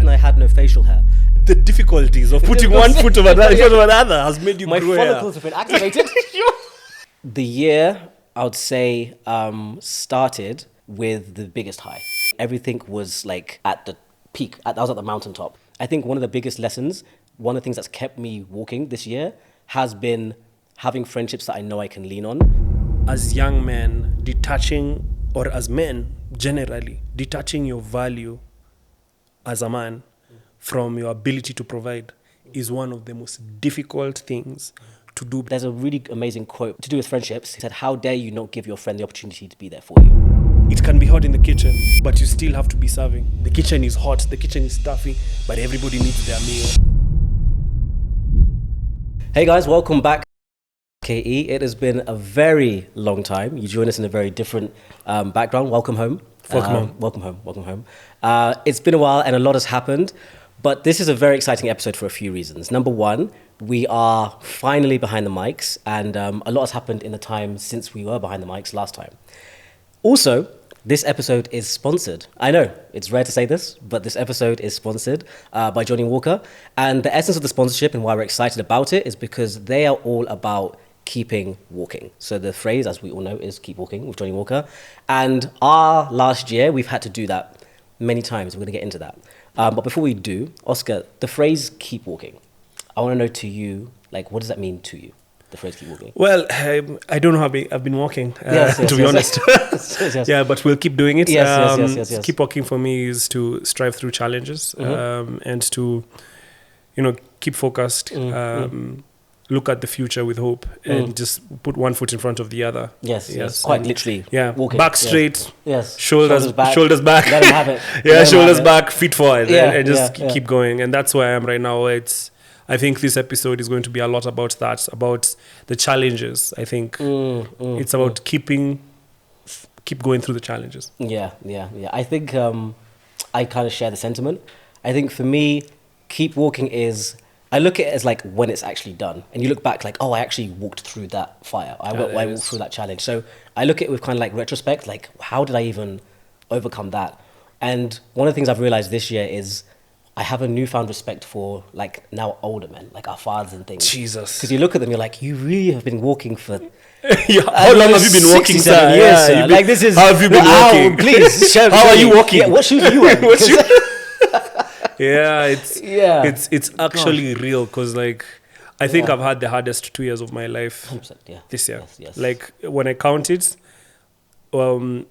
reason I had no facial hair. The difficulties of putting one foot over another has made you My grow hair. follicles have been activated. The year, I would say, started with the biggest high. Everything was like at the peak. I was at the mountaintop. I think one of the biggest lessons, one of the things that's kept me walking this year has been having friendships that I know I can lean on. As young men, detaching, or as men generally, detaching your value as a man from your ability to provide is one of the most difficult things to do. There's a really amazing quote to do with friendships. He said, "How dare you not give your friend the opportunity to be there for you?" It can be hot in the kitchen, but you still have to be serving. The kitchen is hot, the kitchen is stuffy, but everybody needs their meal. Hey guys, welcome back. KE, it has been a very long time. You joined us in a very different background. Welcome home. Welcome home. It's been a while and a lot has happened, but this is a very exciting episode for a few reasons. Number one, we are finally behind the mics, and a lot has happened in the time since we were behind the mics last time. Also, this episode is sponsored. I know, it's rare to say this, but this episode is sponsored by Johnny Walker. And the essence of the sponsorship and why we're excited about it is because they are all about keeping walking. So the phrase, as we all know, is keep walking with Johnny Walker. And our last year, we've had to do that many times. We're going to get into that. But before we do, Oscar, the phrase keep walking, I want to know to you, like, what does that mean to you? The phrase keep walking. Well, I don't know how I've been walking, to be honest. Yes. Yeah, but we'll keep doing it. Yes. Keep walking for me is to strive through challenges and to, keep focused, look at the future with hope and just put one foot in front of the other. Yes. Quite literally. Yeah, walking. back straight. Yes. Shoulders back. Let him have it. Yeah, shoulders back, feet forward, and just keep going. And that's where I am right now. I think this episode is going to be a lot about that, about the challenges. I think it's about keep going through the challenges. Yeah. I think I kind of share the sentiment. I think for me, keep walking is, I look at it as like when it's actually done. And you look back like, oh, I actually walked through that fire. I walked through that challenge. So I look at it with kind of like retrospect, like how did I even overcome that? And one of the things I've realized this year is I have a newfound respect for like now older men, like our fathers and things. Jesus. Because you look at them, you're like, you really have been walking for... How long have you been walking, sir? Years, sir. Like this is... How have you been walking? Please, how are you walking? Yeah, what shoes are you wearing? It's actually real because like I think I've had the hardest 2 years of my life 100%, this year. Yes. Like when I count it,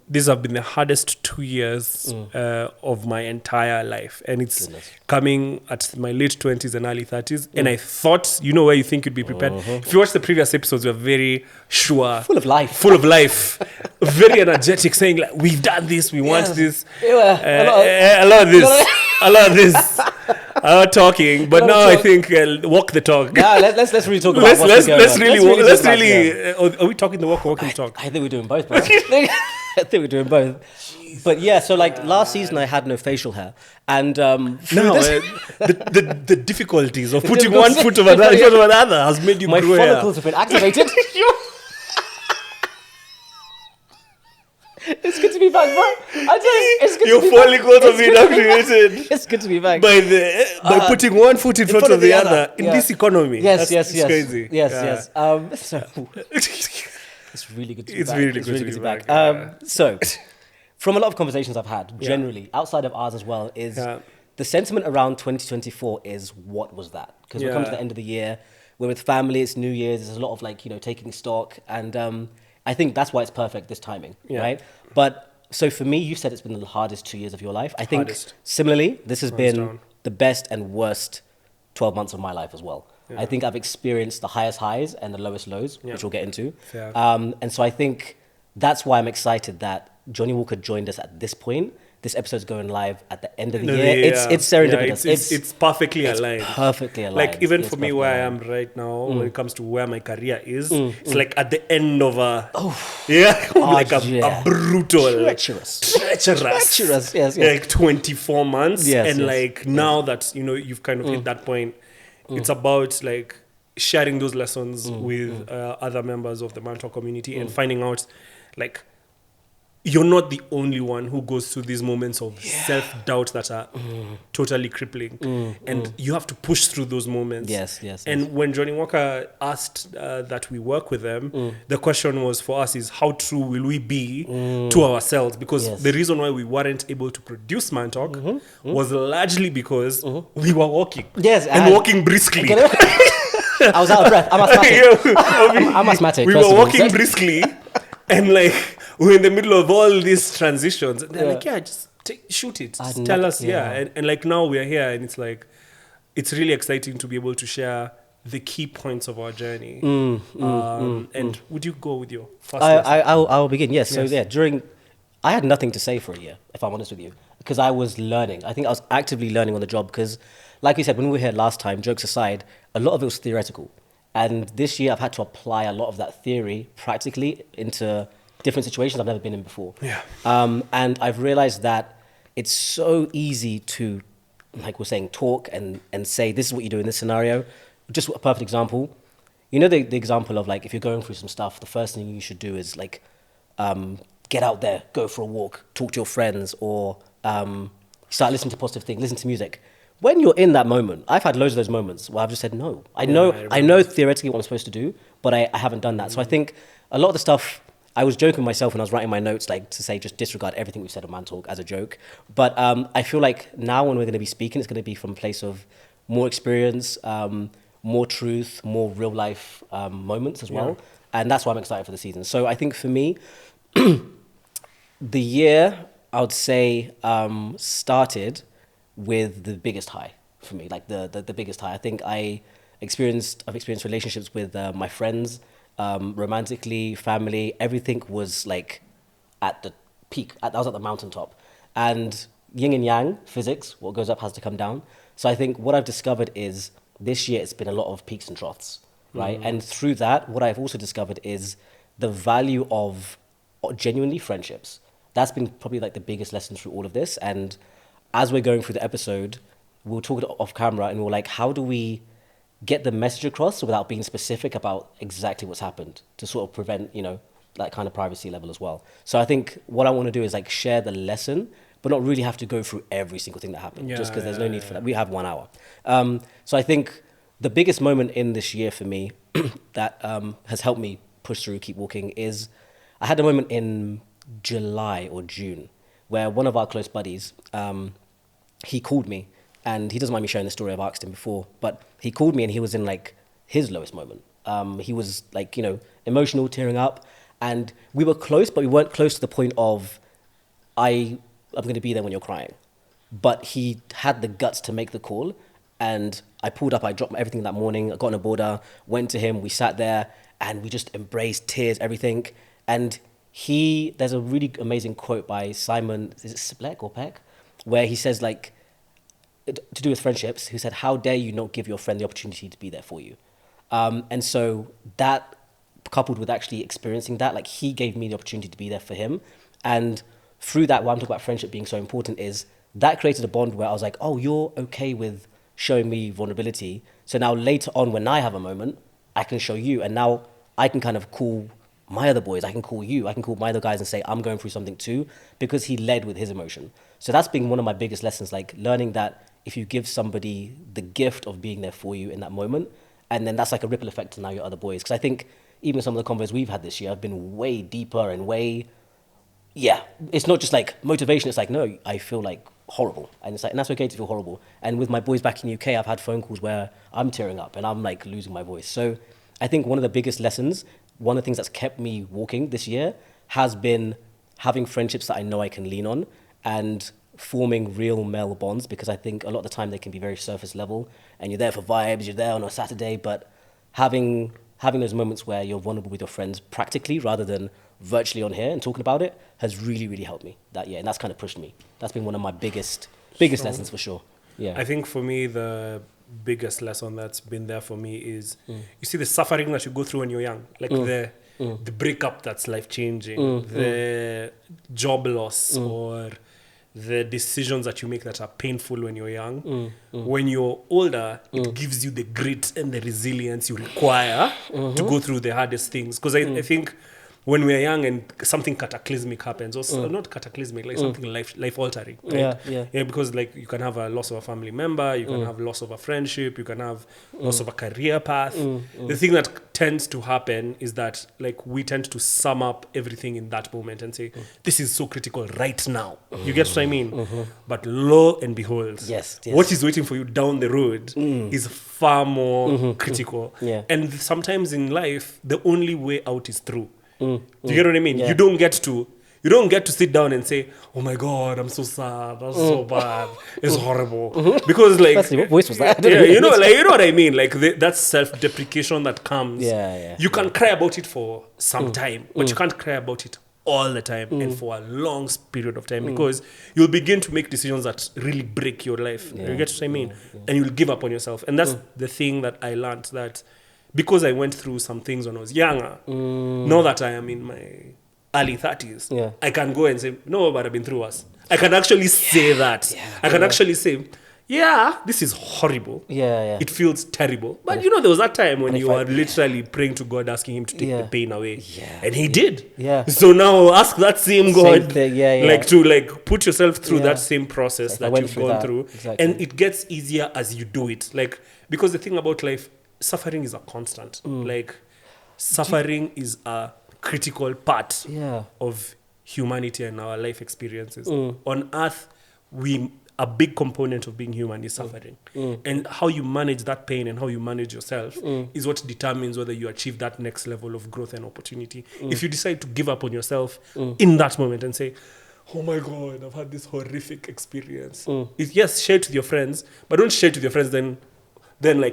these have been the hardest 2 years of my entire life, and it's coming at my late 20s and early 30s. And I thought, where you think you'd be prepared. If you watch the previous episodes, we're very sure, full of life, very energetic, saying like, we've done this, we want this, a lot of this. I'm not talking, but now I think walk the talk. Yeah, let's really talk about let's really. Are we talking the walk or walking the talk? I think we're doing both, bro. I think we're doing both. Jeez. But yeah, so like last season I had no facial hair, and the difficulties of putting one foot over another has made you my grow follicles have been activated. It's good to be back, bro. I tell you, it's good Your to be follicles back. have been activated. It's good to be back. By putting one foot in front of the other in this economy. Yes. It's crazy. Yes. So it's really good to be back. It's really good to be back. So, from a lot of conversations I've had, generally, outside of ours as well, is the sentiment around 2024 is what was that? Because we're coming to the end of the year, we're with family, it's New Year's, there's a lot of like, taking stock, and I think that's why it's perfect, this timing, right? But so for me, you said it's been the hardest 2 years of your life. I think similarly, this has been the best and worst 12 months of my life as well. I think I've experienced the highest highs and the lowest lows, which we'll get into. And so I think that's why I'm excited that Johnny Walker joined us at this point. This episode's going live at the end of the year. It's serendipitous. It's perfectly aligned. Perfectly aligned. Like even for me, where I am right now, when it comes to where my career is, it's like at the end of a brutal, treacherous. Yes. Like 24 months, like now that you've kind of hit that point, it's about like sharing those lessons with other members of the Mantalk community and finding out like you're not the only one who goes through these moments of self-doubt that are totally crippling. And you have to push through those moments. Yes. And when Johnny Walker asked that we work with them, the question was for us is how true will we be to ourselves? Because the reason why we weren't able to produce Mantalk was largely because we were walking. Yes. And walking briskly. I was out of breath. I'm asthmatic. I'm asthmatic. We were walking briskly and like we're in the middle of all these transitions. And they're like, just shoot it. Just tell us, And like now we're here and it's like, it's really exciting to be able to share the key points of our journey. And would you go with your first I'll begin, yes. So I had nothing to say for a year, if I'm honest with you, because I was learning. I think I was actively learning on the job because, like you said, when we were here last time, jokes aside, a lot of it was theoretical. And this year I've had to apply a lot of that theory practically into different situations I've never been in before. And I've realized that it's so easy to, like we're saying, talk and say, this is what you do in this scenario. Just a perfect example. You know the example of like, if you're going through some stuff, the first thing you should do is like, get out there, go for a walk, talk to your friends, or start listening to positive things, listen to music. When you're in that moment, I've had loads of those moments where I've just said no. I know theoretically what I'm supposed to do, but I haven't done that. So I think a lot of the stuff, I was joking with myself when I was writing my notes, like to say just disregard everything we've said on Mantalk as a joke. But I feel like now when we're going to be speaking, it's going to be from a place of more experience, more truth, more real life moments as well. And that's why I'm excited for the season. So I think for me, the year, I would say, started with the biggest high for me, like the biggest high. I think I've experienced relationships with my friends, romantically, family, everything was like at the peak. I was at the mountaintop. And yin and yang, physics, what goes up has to come down. So I think what I've discovered is this year it's been a lot of peaks and troughs, right? And through that, what I've also discovered is the value of genuinely friendships. That's been probably like the biggest lesson through all of this. And as we're going through the episode, we'll talk off camera and we're like, how do we get the message across without being specific about exactly what's happened to sort of prevent, that kind of privacy level as well. So I think what I want to do is like share the lesson, but not really have to go through every single thing that happened just because there's no need for that. We have 1 hour. So I think the biggest moment in this year for me that has helped me push through, keep walking is I had a moment in July or June where one of our close buddies, he called me. And he doesn't mind me sharing the story, I've asked him before, but he called me and he was in like his lowest moment. He was like, emotional, tearing up, and we were close, but we weren't close to the point of, I'm going to be there when you're crying. But he had the guts to make the call, and I pulled up, I dropped everything that morning, I got on a border, went to him, we sat there, and we just embraced tears, everything. And there's a really amazing quote by Simon, is it Siblek or Peck? Where he says like, to do with friendships, who said, how dare you not give your friend the opportunity to be there for you? And so that, coupled with actually experiencing that, like he gave me the opportunity to be there for him. And through that, what I'm talking about friendship being so important is that created a bond where I was like, oh, you're okay with showing me vulnerability. So now later on, when I have a moment, I can show you. And now I can kind of call my other boys, I can call you, I can call my other guys and say, I'm going through something too, because he led with his emotion. So that's been one of my biggest lessons, like learning that if you give somebody the gift of being there for you in that moment, and then that's like a ripple effect to now your other boys. Because I think even some of the convos we've had this year have been way deeper and it's not just like motivation, it's like, no, I feel like horrible. And it's like, and that's okay to feel horrible. And with my boys back in UK, I've had phone calls where I'm tearing up and I'm like losing my voice. So I think one of the biggest lessons, one of the things that's kept me walking this year has been having friendships that I know I can lean on and forming real male bonds, because I think a lot of the time they can be very surface level and you're there for vibes, you're there on a Saturday, but having those moments where you're vulnerable with your friends practically rather than virtually on here and talking about it has really, really helped me that year. And that's kind of pushed me. That's been one of my biggest lessons for sure. Yeah. I think for me, the biggest lesson that's been there for me is, you see the suffering that you go through when you're young, like the breakup that's life-changing, the job loss or the decisions that you make that are painful when you're young. When you're older, it gives you the grit and the resilience you require to go through the hardest things. Because I think when we're young and something cataclysmic happens, or not cataclysmic, like something life altering, right? Yeah, because like you can have a loss of a family member, you can have loss of a friendship, you can have loss of a career path. The thing that tends to happen is that like we tend to sum up everything in that moment and say, this is so critical right now. You get what I mean? But lo and behold, yes. what is waiting for you down the road is far more critical. Yeah. And sometimes in life, the only way out is through. Do you get what I mean? Yeah. You don't get to sit down and say, "Oh my God, I'm so sad. That's so bad. It's horrible." Because like, what voice was that? Yeah, you know what I mean. Like that's self-deprecation that comes. Yeah. You can cry about it for some time, but you can't cry about it all the time and for a long period of time, because you'll begin to make decisions that really break your life. You get what I mean? And you'll give up on yourself. And that's the thing that I learned, that because I went through some things when I was younger, now that I am in my early 30s, I can go and say, no, but I've been through worse. I can actually say that. I can actually say, this is horrible. It feels terrible. But there was that time when you were literally praying to God, asking him to take the pain away. And he did. So now ask that same God to put yourself through that same process that you've gone through. Exactly. And it gets easier as you do it. Because the thing about life, suffering is a constant. Suffering is a critical part of humanity and our life experiences. On earth, a big component of being human is suffering. And how you manage that pain and how you manage yourself is what determines whether you achieve that next level of growth and opportunity. If you decide to give up on yourself in that moment and say, oh my God, I've had this horrific experience. Yes, share it with your friends, but don't share it with your friends then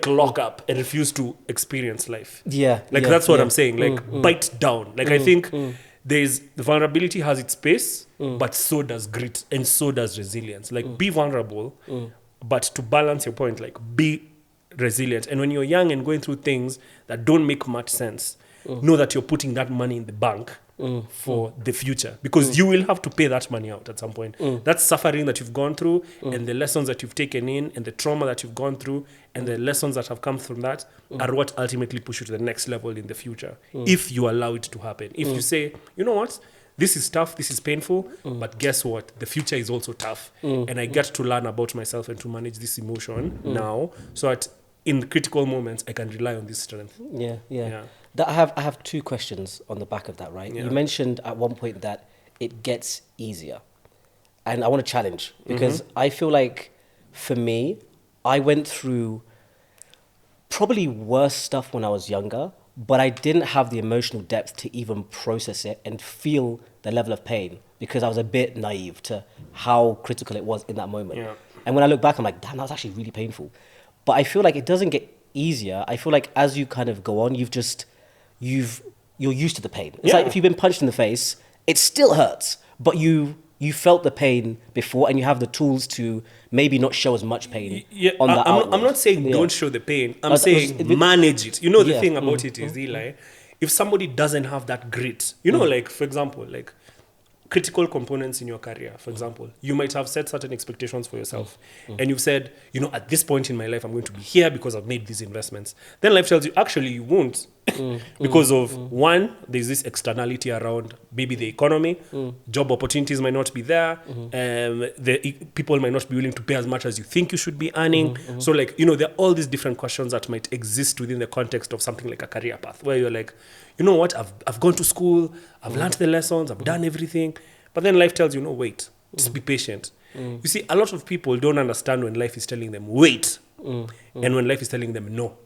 lock up and refuse to experience life. That's what I'm saying. Bite down. I think the vulnerability has its space, but so does grit and so does resilience. Be vulnerable, but to balance your point, be resilient. And when you're young and going through things that don't make much sense, know that you're putting that money in the bank for the future, because you will have to pay that money out at some point. That suffering that you've gone through and the lessons that you've taken in and the trauma that you've gone through and the lessons that have come from that are what ultimately push you to the next level in the future, if you allow it to happen. If you say, you know what, this is tough, this is painful, but guess what, the future is also tough, and I get to learn about myself and to manage this emotion now, so that in critical moments I can rely on this strength. I have two questions on the back of that, right? You mentioned at one point that it gets easier. And I want to challenge, because I feel like for me, I went through probably worse stuff when I was younger, but I didn't have the emotional depth to even process it and feel the level of pain, because I was a bit naive to how critical it was in that moment. And when I look back, I'm like, damn, that was actually really painful. But I feel like it doesn't get easier. I feel like as you kind of go on, you're used to the pain. It's like if you've been punched in the face, it still hurts, but you felt the pain before, and you have the tools to maybe not show as much pain on that outward. I'm not saying don't show the pain. I'm saying manage it. The thing about it is, Eli, if somebody doesn't have that grit, for example, critical components in your career, for example, you might have set certain expectations for yourself, and you've said, at this point in my life, I'm going to be here because I've made these investments. Then life tells you, actually, you won't, because of one, there's this externality around maybe the economy, job opportunities might not be there, the people might not be willing to pay as much as you think you should be earning. So there are all these different questions that might exist within the context of something like a career path, where you're like, you know what, I've gone to school, I've learned the lessons, I've done everything. But then life tells you, no, wait, just be patient. You see, a lot of people don't understand when life is telling them, wait, and when life is telling them, no.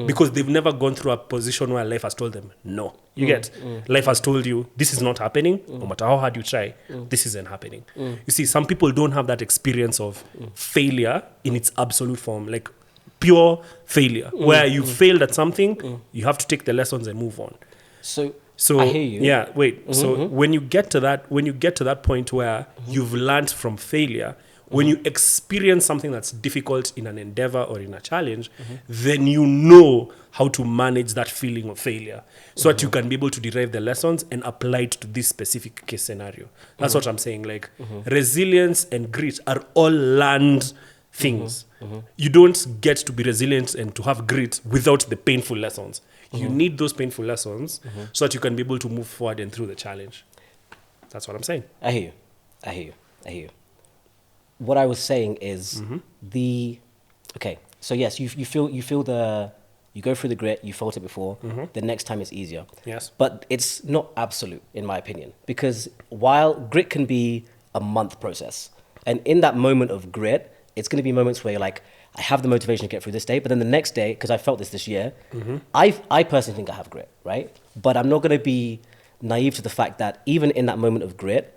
Because they've never gone through a position where life has told them, no. You get? Life has told you, this is not happening, no matter how hard you try, this isn't happening. You see, some people don't have that experience of failure in its absolute form, pure failure, where you failed at something, you have to take the lessons and move on. So I hear you. Yeah, wait. So when you get to that point where you've learned from failure, when you experience something that's difficult in an endeavor or in a challenge, then you know how to manage that feeling of failure, so that you can be able to derive the lessons and apply it to this specific case scenario. That's what I'm saying. Resilience and grit are all learned things. You don't get to be resilient and to have grit without the painful lessons. You need those painful lessons so that you can be able to move forward and through the challenge. That's what I'm saying. I hear you. What I was saying is okay, so yes, you feel you go through the grit, you felt it before, the next time it's easier. Yes. But it's not absolute, in my opinion, because while grit can be a month process, and in that moment of grit, it's going to be moments where you're like, I have the motivation to get through this day, but then the next day, because I felt this year, I personally think I have grit, right? But I'm not going to be naive to the fact that even in that moment of grit,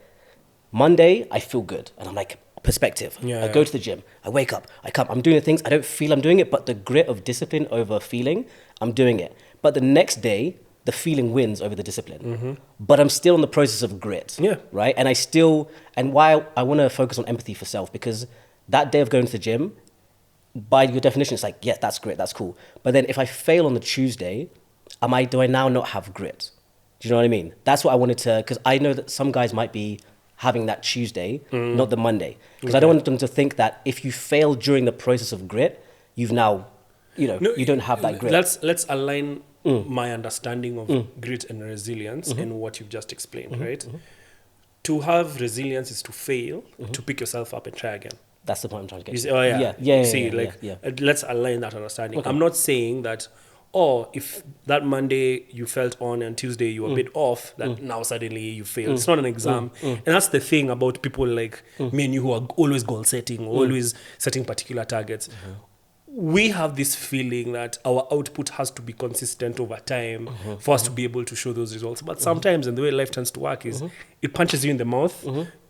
Monday, I feel good. And I'm like, perspective. I go to the gym, I wake up, I come, I'm doing the things, I don't feel I'm doing it, but the grit of discipline over feeling, I'm doing it. But the next day, the feeling wins over the discipline. But I'm still in the process of grit, right? And why I want to focus on empathy for self, because that day of going to the gym, by your definition, it's like, yeah, that's grit, that's cool. But then if I fail on the Tuesday, do I now not have grit? Do you know what I mean? That's what I wanted to, because I know that some guys might be having that Tuesday, not the Monday. Because I don't want them to think that if you fail during the process of grit, you've now, you don't have that grit. Let's align my understanding of grit and resilience and what you've just explained, right? To have resilience is to fail, to pick yourself up and try again. That's the point I'm trying to get to. Oh, yeah. Let's align that understanding. Okay. I'm not saying that, if that Monday you felt on and Tuesday you were a bit off, that now suddenly you failed. It's not an exam. And that's the thing about people like me and you who are always goal setting, always setting particular targets. We have this feeling that our output has to be consistent over time for us to be able to show those results. But sometimes, and the way life tends to work is, it punches you in the mouth,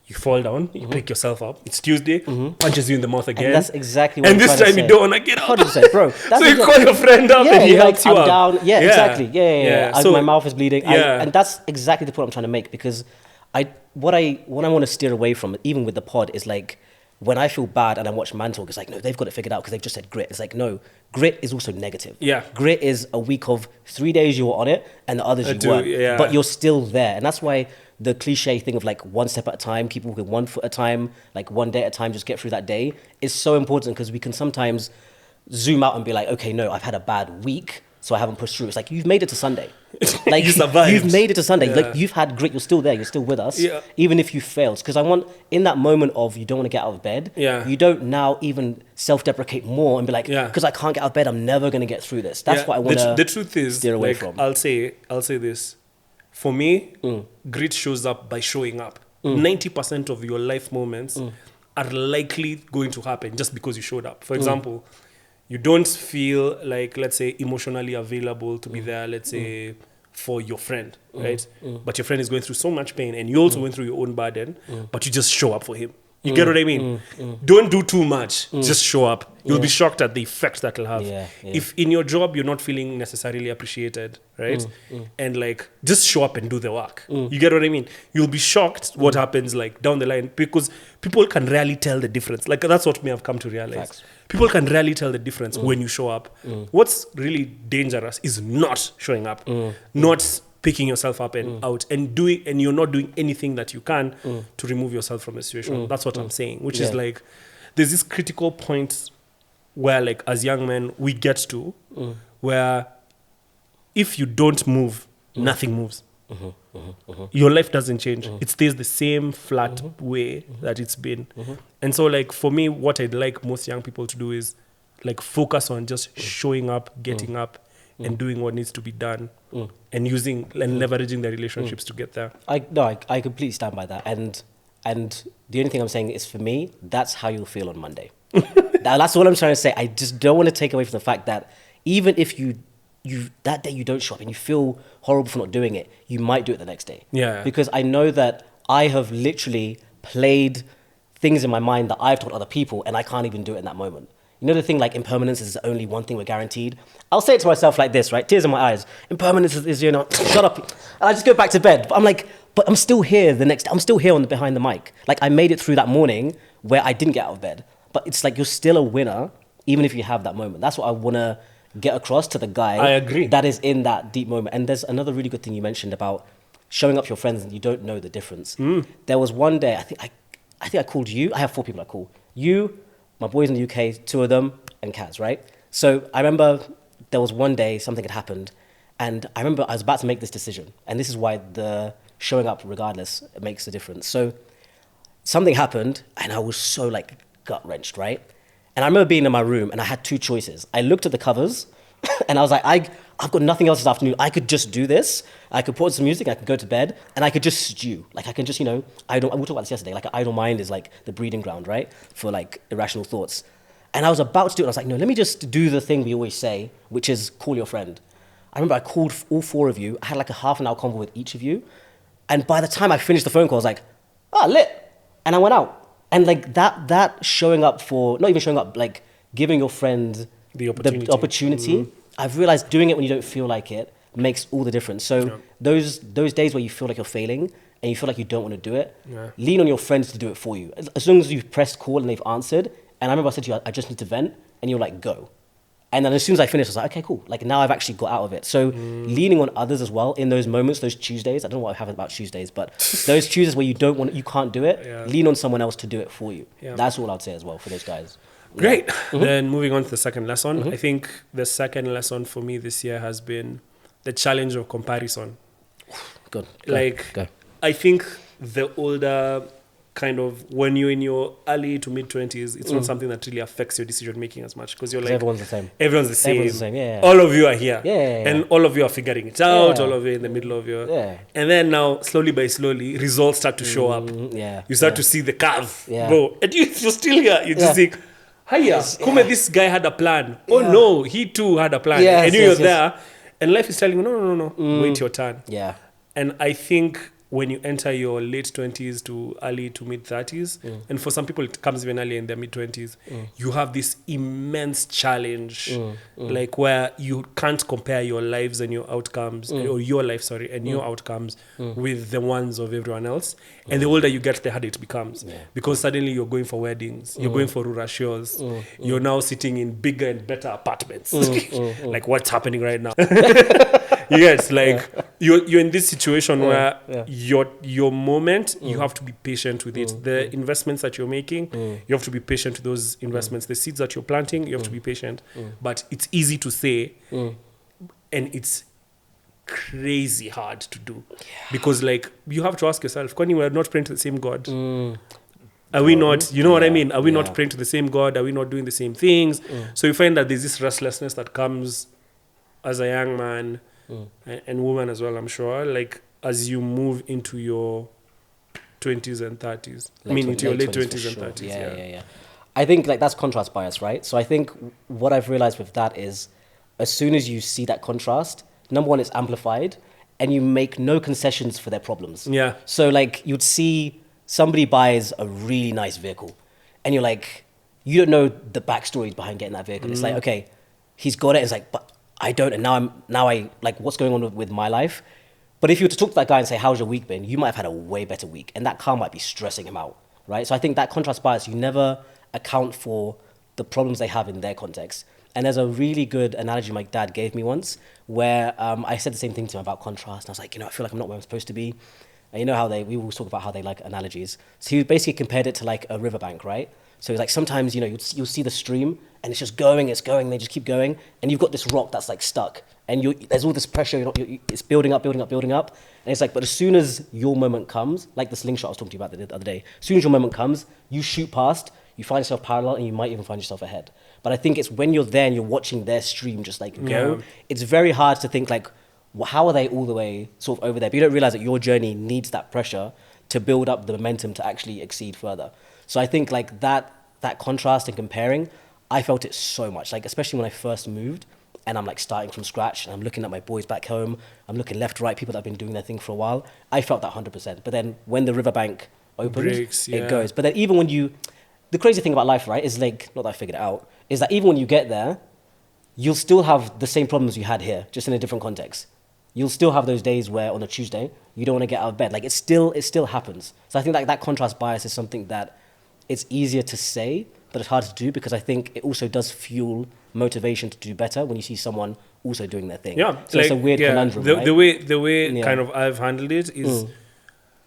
you fall down, you pick yourself up. It's Tuesday, punches you in the mouth again. And that's exactly what I'm trying to say. And this time you don't want to get up. 100%, bro. So you call your friend up and he helps you I'm up. Down. Yeah, exactly. Yeah. So, my mouth is bleeding. And that's exactly the point I'm trying to make, because what I want to steer away from, even with the pod, is like, when I feel bad and I watch Mantalk, it's like, no, they've got it figured out because they've just said grit. It's like, no, grit is also negative. Yeah. Grit is a week of 3 days you were on it and the others you weren't. Yeah. But you're still there. And that's why the cliche thing of like one step at a time, keep walking 1 foot at a time, like one day at a time, just get through that day, is so important, because we can sometimes zoom out and be like, okay, no, I've had a bad week, so I haven't pushed through. It's like, you've made it to Sunday. Like you survived. You've made it to Sunday. Like, you've had grit, you're still there, you're still with us, even if you failed. Because I want, in that moment of you don't want to get out of bed, you don't now even self-deprecate more and be like, because I can't get out of bed, I'm never going to get through this. That's what I want to The truth is, steer away from. I'll say this. For me, grit shows up by showing up. 90% of your life moments are likely going to happen just because you showed up. For example, you don't feel like, let's say, emotionally available to be there, let's say, for your friend, right? But your friend is going through so much pain and you also went through your own burden, but you just show up for him. You get what I mean? Don't do too much. Just show up. You'll be shocked at the effect that will have. If in your job you're not feeling necessarily appreciated, right? And like, just show up and do the work. You get what I mean? You'll be shocked what happens like down the line, because people can rarely tell the difference. Like, that's what me I've come to realize. Facts. People can rarely tell the difference when you show up. What's really dangerous is not showing up, not picking yourself up and out and you're not doing anything that you can to remove yourself from a situation. That's what I'm saying, which is like, there's this critical point where, like, as young men, we get to where if you don't move, nothing moves. Your life doesn't change. It stays the same flat way that it's been. And so, like, for me, what I'd like most young people to do is like focus on just showing up, getting up, and doing what needs to be done, and using and leveraging their relationships to get there. I completely stand by that. And the only thing I'm saying is, for me, that's how you'll feel on Monday. That's all I'm trying to say. I just don't want to take away from the fact that even if you that day you don't show up and you feel horrible for not doing it, you might do it the next day. Yeah. Because I know that I have literally played things in my mind that I've told other people, and I can't even do it in that moment. You know the thing, like, impermanence is the only one thing we're guaranteed? I'll say it to myself like this, right? Tears in my eyes. Impermanence is shut up. And I just go back to bed. But I'm like, but I'm still here the next day. I'm still here behind the mic. Like, I made it through that morning where I didn't get out of bed. But it's like, you're still a winner, even if you have that moment. That's what I want to get across to the guy. I agree. That is in that deep moment. And there's another really good thing you mentioned about showing up your friends and you don't know the difference. There was one day, I think I called you. I have 4 people I call. You, my boys in the UK, 2 of them, and Kaz, right? So I remember there was one day something had happened, and I remember I was about to make this decision, and this is why the showing up regardless makes a difference. So something happened, and I was so like gut-wrenched, right? And I remember being in my room, and I had 2 choices. I looked at the covers, and I was like, I've got nothing else this afternoon. I could just do this. I could put on some music, I could go to bed, and I could just stew. Like, I can just, we talked about this yesterday, like, an idle mind is like the breeding ground, right? For like irrational thoughts. And I was about to do it, and I was like, no, let me just do the thing we always say, which is call your friend. I remember I called all 4 of you. I had like a half an hour convo with each of you. And by the time I finished the phone call, I was like, lit. And I went out. And like that showing up for, not even showing up, like giving your friend the opportunity. I've realized doing it when you don't feel like it makes all the difference. So those days where you feel like you're failing and you feel like you don't want to do it, lean on your friends to do it for you. As long as you've pressed call and they've answered. And I remember I said to you, I just need to vent. And you're like, go. And then as soon as I finished, I was like, okay, cool. Like now I've actually got out of it. So leaning on others as well in those moments, those Tuesdays, I don't know what I have about Tuesdays, but those Tuesdays where you can't do it, lean on someone else to do it for you. Yeah. That's all I'd say as well for those guys. Great. Then moving on to the second lesson. I think the second lesson for me this year has been the challenge of comparison. Good. Go. I think the older kind of when you're in your early to mid 20s, it's not something that really affects your decision making as much because you're like everyone's the same. Everyone's the same. Yeah. All of you are here. Yeah. And all of you are figuring it out. All of you in the middle of your and then now slowly by slowly results start to show up. You start to see the curve. Bro. And you're still here. You just think, hiya, this guy had a plan. Oh no, he too had a plan. And you're there. And life is telling you, no. Wait your turn. Yeah. And I think when you enter your late 20s to early to mid 30s, and for some people it comes even earlier in their mid 20s, you have this immense challenge, like where you can't compare your lives and your outcomes, or your life, and your outcomes with the ones of everyone else. And the older you get, the harder it becomes. Because suddenly you're going for weddings, you're going for rural shows, you're now sitting in bigger and better apartments. Like what's happening right now? Yes, like you're in this situation where your moment, you have to be patient with it. The investments that you're making, you have to be patient with those investments. The seeds that you're planting, you have to be patient. But it's easy to say, and it's crazy hard to do. Because like you have to ask yourself, Connie, we're not praying to the same God. Are we not, you know what I mean? Are we not praying to the same God? Are we not doing the same things? So you find that there's this restlessness that comes as a young man and woman as well, I'm sure, like as you move into your 20s and 30s. Into your late 20s and 30s. Yeah. I think like that's contrast bias, right? So I think what I've realized with that is as soon as you see that contrast, number one, it's amplified and you make no concessions for their problems. Yeah. So like you'd see somebody buys a really nice vehicle and you're like, you don't know the backstories behind getting that vehicle. It's like, okay, he's got it. It's like, but I don't. And now I like what's going on with my life. But if you were to talk to that guy and say, how's your week been? You might have had a way better week. And that car might be stressing him out, right? So I think that contrast bias, you never account for the problems they have in their context. And there's a really good analogy my dad gave me once where I said the same thing to him about contrast. And I was like, I feel like I'm not where I'm supposed to be. And you know how we always talk about how they like analogies. So he basically compared it to like a riverbank, right? So it's like sometimes, you'll see the stream and it's just going, they just keep going. And you've got this rock that's like stuck. And there's all this pressure, it's building up. And it's like, but as soon as your moment comes, like the slingshot I was talking to you about the other day, as soon as your moment comes, you shoot past, you find yourself parallel and you might even find yourself ahead. But I think it's when you're there and you're watching their stream just like go, it's very hard to think like, how are they all the way sort of over there? But you don't realize that your journey needs that pressure to build up the momentum to actually exceed further. So I think like that contrast and comparing, I felt it so much, like especially when I first moved and I'm like starting from scratch and I'm looking at my boys back home, I'm looking left, right, people that have been doing their thing for a while. I felt that 100%. But then when the riverbank opens, it goes. But then even when the crazy thing about life, right, is like, not that I figured it out, is that even when you get there, you'll still have the same problems you had here, just in a different context. You'll still have those days where on a Tuesday, you don't want to get out of bed. Like it still happens. So I think like that contrast bias is something that it's easier to say, but it's harder to do because I think it also does fuel motivation to do better when you see someone also doing their thing. Yeah. So it's a weird conundrum, right? The way kind of I've handled it is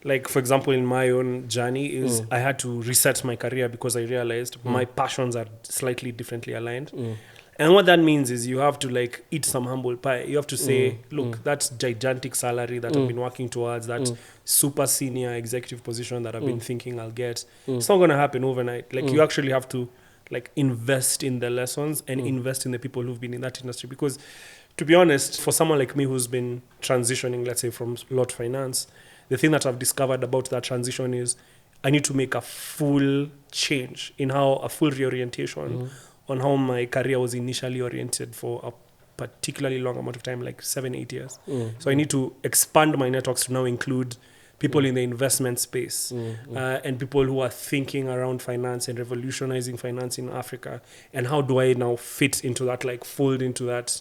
like, for example, in my own journey is I had to reset my career because I realized my passions are slightly differently aligned. And what that means is you have to like eat some humble pie. You have to say, look, that gigantic salary that I've been working towards, that super senior executive position that I've been thinking I'll get, it's not going to happen overnight. Like you actually have to like invest in the lessons and invest in the people who've been in that industry. Because to be honest, for someone like me who's been transitioning, let's say from law to finance, the thing that I've discovered about that transition is I need to make a full change in how a full reorientation on how my career was initially oriented for a particularly long amount of time, like 7-8 years. So I need to expand my networks to now include people in the investment space and people who are thinking around finance and revolutionizing finance in Africa. And how do I now fit into that, like fold into that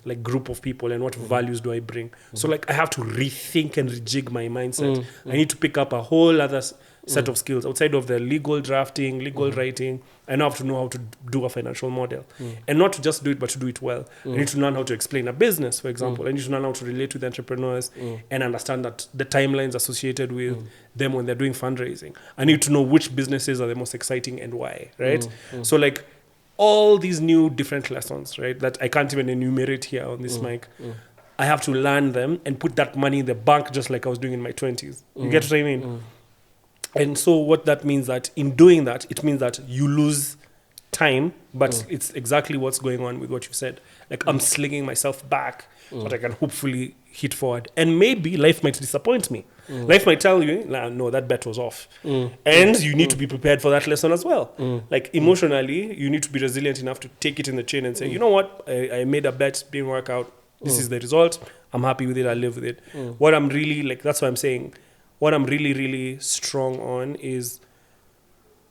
like group of people, and what values do I bring? So like I have to rethink and rejig my mindset. I need to pick up a whole other set of skills outside of the legal drafting, legal writing. I now have to know how to do a financial model, and not to just do it, but to do it well. I need to learn how to explain a business, for example. I need to learn how to relate with entrepreneurs and understand that the timelines associated with them when they're doing fundraising. I need to know which businesses are the most exciting and why, right? So like all these new different lessons, right, that I can't even enumerate here on this mic. I have to learn them and put that money in the bank just like I was doing in my 20s. You get what I mean? And so what that means that in doing that, it means that you lose time, but it's exactly what's going on with what you said. Like I'm slinging myself back, but I can hopefully hit forward. And maybe life might disappoint me. Life might tell you, nah, no, that bet was off. And you need to be prepared for that lesson as well. Like emotionally, you need to be resilient enough to take it in the chin and say, you know what, I made a bet, didn't work out. This is the result. I'm happy with it. I live with it. What I'm really like, that's what I'm saying. What I'm really, really strong on is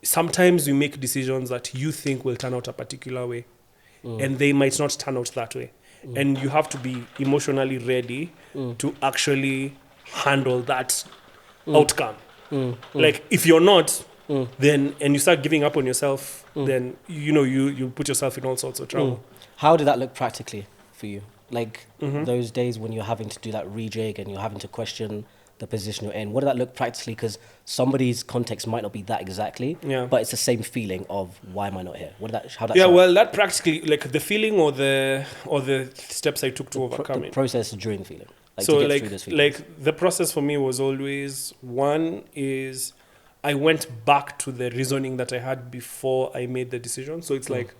sometimes you make decisions that you think will turn out a particular way, and they might not turn out that way. And you have to be emotionally ready to actually handle that outcome. Like if you're not, then, and you start giving up on yourself, then, you know, you put yourself in all sorts of trouble. How did that look practically for you? Like those days when you're having to do that rejig and you're having to question the position you're in. What did that look practically? Because somebody's context might not be that exactly, but it's the same feeling of why am I not here? How that? Yeah, sound? well, that practically, like the feeling or the steps I took to overcome the it. process during the feeling. Like So to get through those feelings. like the process for me was always, one is I went back to the reasoning that I had before I made the decision. So it's like,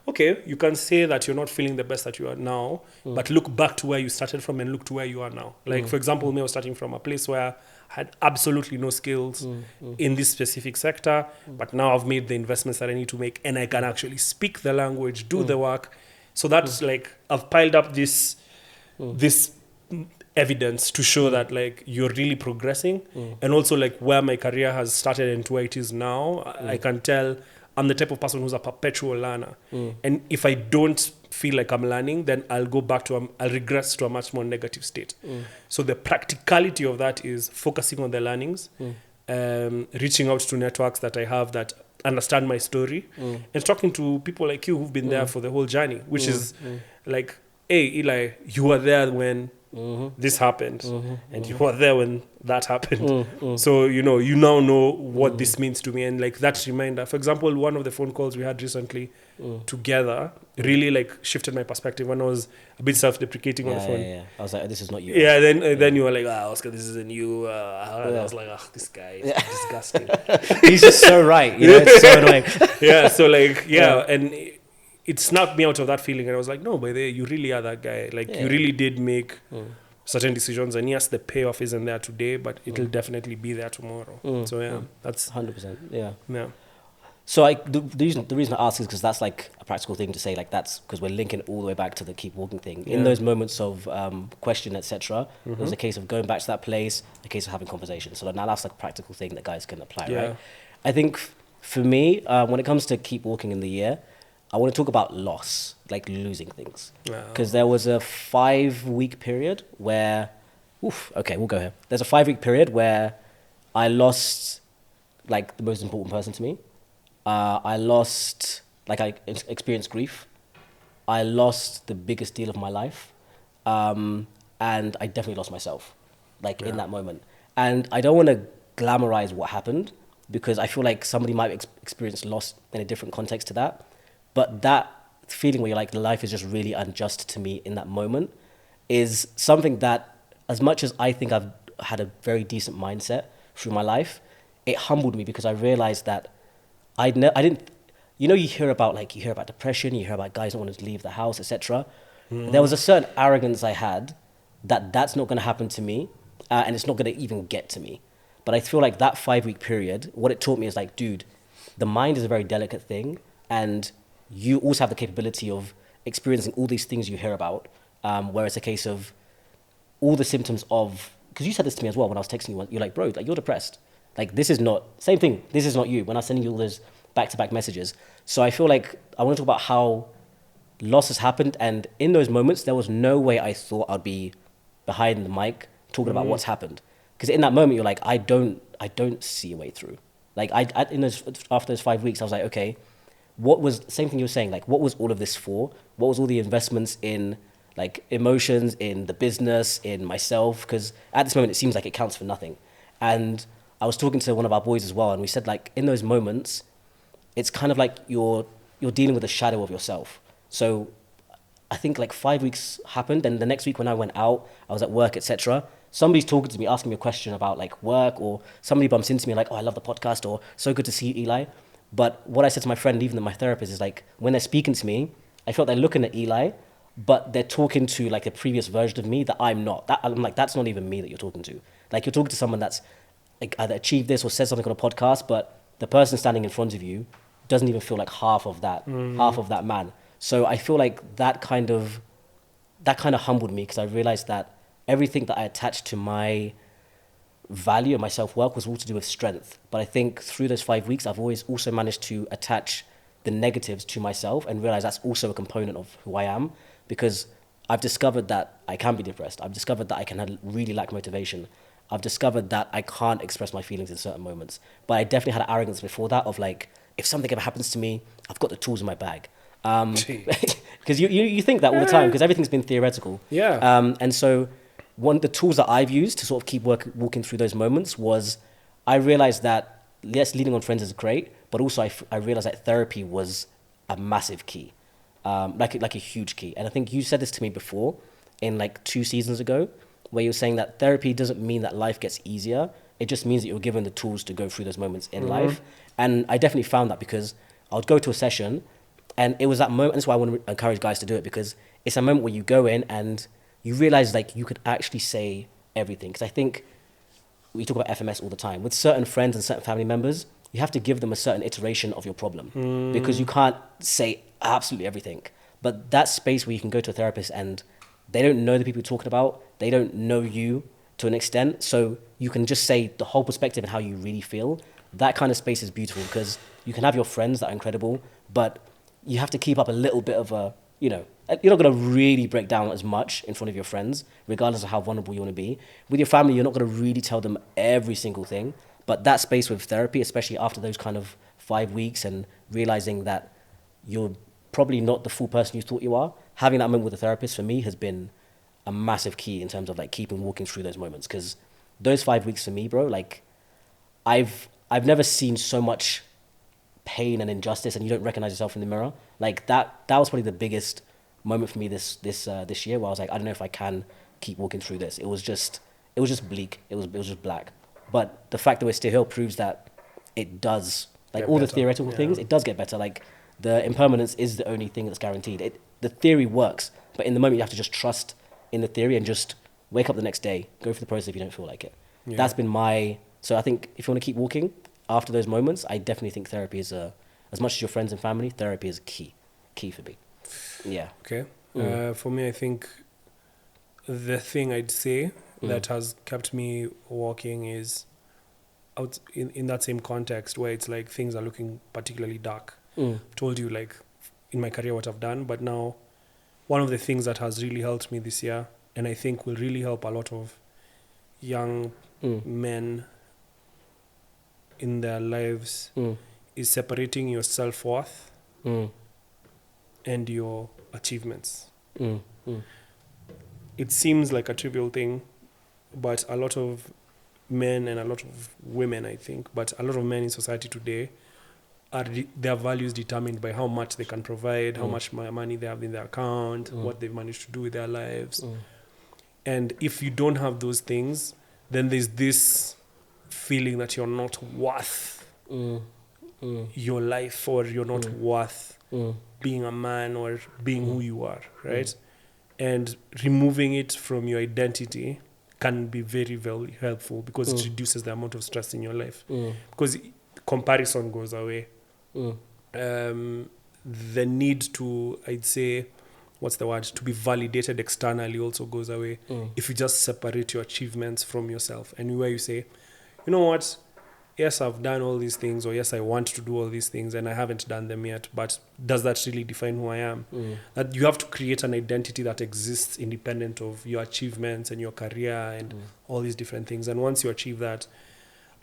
okay, you can say that you're not feeling the best that you are now, but look back to where you started from and look to where you are now. Like, for example, me, I was starting from a place where I had absolutely no skills in this specific sector, but now I've made the investments that I need to make, and I can actually speak the language, do the work. So that's like, I've piled up this evidence to show that like you're really progressing, and also like where my career has started and to where it is now. I can tell I'm the type of person who's a perpetual learner. And if I don't feel like I'm learning, then I'll go back to, I'll regress to a much more negative state. So the practicality of that is focusing on the learnings, reaching out to networks that I have that understand my story, and talking to people like you who've been there for the whole journey, which is like, hey, Eli, you were there when this happened, and you were there when that happened. So, you know, you now know what this means to me. And like that reminder, for example, one of the phone calls we had recently together really like shifted my perspective when I was a bit self-deprecating on the phone. Yeah. I was like, this is not you. Yeah, then you were like, Oscar, this isn't you. I was like, this guy is disgusting. He's just so right. You know, it's so annoying. Yeah, so like, and it snapped me out of that feeling, and I was like, no, but you really are that guy. Like, you really did make certain decisions, and yes, the payoff isn't there today, but it'll definitely be there tomorrow. So yeah, that's 100%. Yeah. So the reason I ask is because that's like a practical thing to say. Like that's because we're linking all the way back to the keep walking thing. In those moments of question, etc., it was a case of going back to that place, a case of having conversations. So now that's like a practical thing that guys can apply, right? I think for me, when it comes to keep walking in the year, I want to talk about loss, like losing things. Because there was a 5-week period where, we'll go here. There's a 5-week period where I lost like the most important person to me. I experienced grief. I lost the biggest deal of my life. And I definitely lost myself, in that moment. And I don't want to glamorize what happened because I feel like somebody might experience loss in a different context to that. But that feeling where you're like, life is just really unjust to me in that moment is something that, as much as I think I've had a very decent mindset through my life, it humbled me because I realized that I didn't, you hear about depression, you hear about guys not wanting to leave the house, etc. There was a certain arrogance I had that that's not going to happen to me, and it's not going to even get to me. But I feel like that 5-week period, what it taught me is like, dude, the mind is a very delicate thing, and you also have the capability of experiencing all these things you hear about, where it's a case of all the symptoms of, because you said this to me as well when I was texting you, you're like, bro, like, you're depressed. Like, this is not, same thing, this is not you, when I was sending you all those back-to-back messages. So I feel like I want to talk about how loss has happened, and in those moments, there was no way I thought I'd be behind the mic talking about what's happened. Because in that moment, you're like, I don't see a way through. Like, after those 5 weeks, I was like, okay, what was, same thing you were saying, like, what was all of this for? What was all the investments in, like, emotions, in the business, in myself? Because at this moment, it seems like it counts for nothing. And I was talking to one of our boys as well, and we said, like, in those moments, it's kind of like you're dealing with a shadow of yourself. So I think like 5 weeks happened, and the next week when I went out, I was at work, etc. Somebody's talking to me, asking me a question about like work, or somebody bumps into me like, oh, I love the podcast, or so good to see you, Eli. But what I said to my friend, even my therapist, is like, when they're speaking to me, I felt they're looking at Eli, but they're talking to like a previous version of me that I'm not. I'm like, that's not even me that you're talking to. Like, you're talking to someone that's like either achieved this or said something on a podcast, but the person standing in front of you doesn't even feel like half of that man. So I feel like that kind of humbled me because I realized that everything that I attached to my value and my self-worth was all to do with strength. But I think through those 5 weeks, I've always also managed to attach the negatives to myself and realize that's also a component of who I am, because I've discovered that I can be depressed. I've discovered that I can really lack motivation. I've discovered that I can't express my feelings in certain moments. But I definitely had an arrogance before that of like, if something ever happens to me, I've got the tools in my bag. Because you think that all the time, because everything's been theoretical. Yeah. And so one of the tools that I've used to sort of keep walking through those moments was, I realized that, yes, leaning on friends is great, but also I realized that therapy was a massive key, like a huge key. And I think you said this to me before, in like 2 seasons ago, where you're saying that therapy doesn't mean that life gets easier. It just means that you're given the tools to go through those moments in life. And I definitely found that, because I would go to a session, and it was that moment. That's why I want to encourage guys to do it, because it's a moment where you go in and you realize like you could actually say everything. Because I think we talk about FMS all the time. With certain friends and certain family members, you have to give them a certain iteration of your problem, because you can't say absolutely everything. But that space where you can go to a therapist and they don't know the people you're talking about, they don't know you to an extent, so you can just say the whole perspective and how you really feel. That kind of space is beautiful, because you can have your friends that are incredible, but you have to keep up a little bit of a, you're not going to really break down as much in front of your friends, regardless of how vulnerable you want to be. With your family, you're not going to really tell them every single thing. But that space with therapy, especially after those kind of 5 weeks and realizing that you're probably not the full person you thought you are, having that moment with a therapist for me has been a massive key in terms of like walking through those moments. Because those 5 weeks for me, bro, like I've never seen so much pain and injustice, and you don't recognize yourself in the mirror. Like that was probably the biggest moment for me this year, where I was like, I don't know if I can keep walking through this. It was just bleak. It was just black. But the fact that we're still here proves that it does, like, all the theoretical things, it does get better. Like, the impermanence is the only thing that's guaranteed. The theory works, but in the moment you have to just trust in the theory and just wake up the next day, go for the process if you don't feel like it. Yeah. That's been so I think if you want to keep walking after those moments, I definitely think therapy is as much as your friends and family, therapy is key for me. Yeah. Okay. For me, I think the thing I'd say that has kept me walking is out in that same context where it's like things are looking particularly dark. Told you like in my career what I've done, but now one of the things that has really helped me this year, and I think will really help a lot of young men in their lives, is separating your self-worth and your achievements. It seems like a trivial thing, but a lot of men and a lot of women, I think, but a lot of men in society today are their values determined by how much they can provide, how much money they have in their account, what they've managed to do with their lives. And if you don't have those things, then there's this feeling that you're not worth your life, or you're not worth being a man or being who you are, right? And removing it from your identity can be very, very helpful, because it reduces the amount of stress in your life. Because comparison goes away. The need to, I'd say, to be validated externally also goes away if you just separate your achievements from yourself, and where you say, you know what, yes, I've done all these things, or yes, I want to do all these things and I haven't done them yet, but does that really define who I am? That you have to create an identity that exists independent of your achievements and your career and all these different things. And once you achieve that,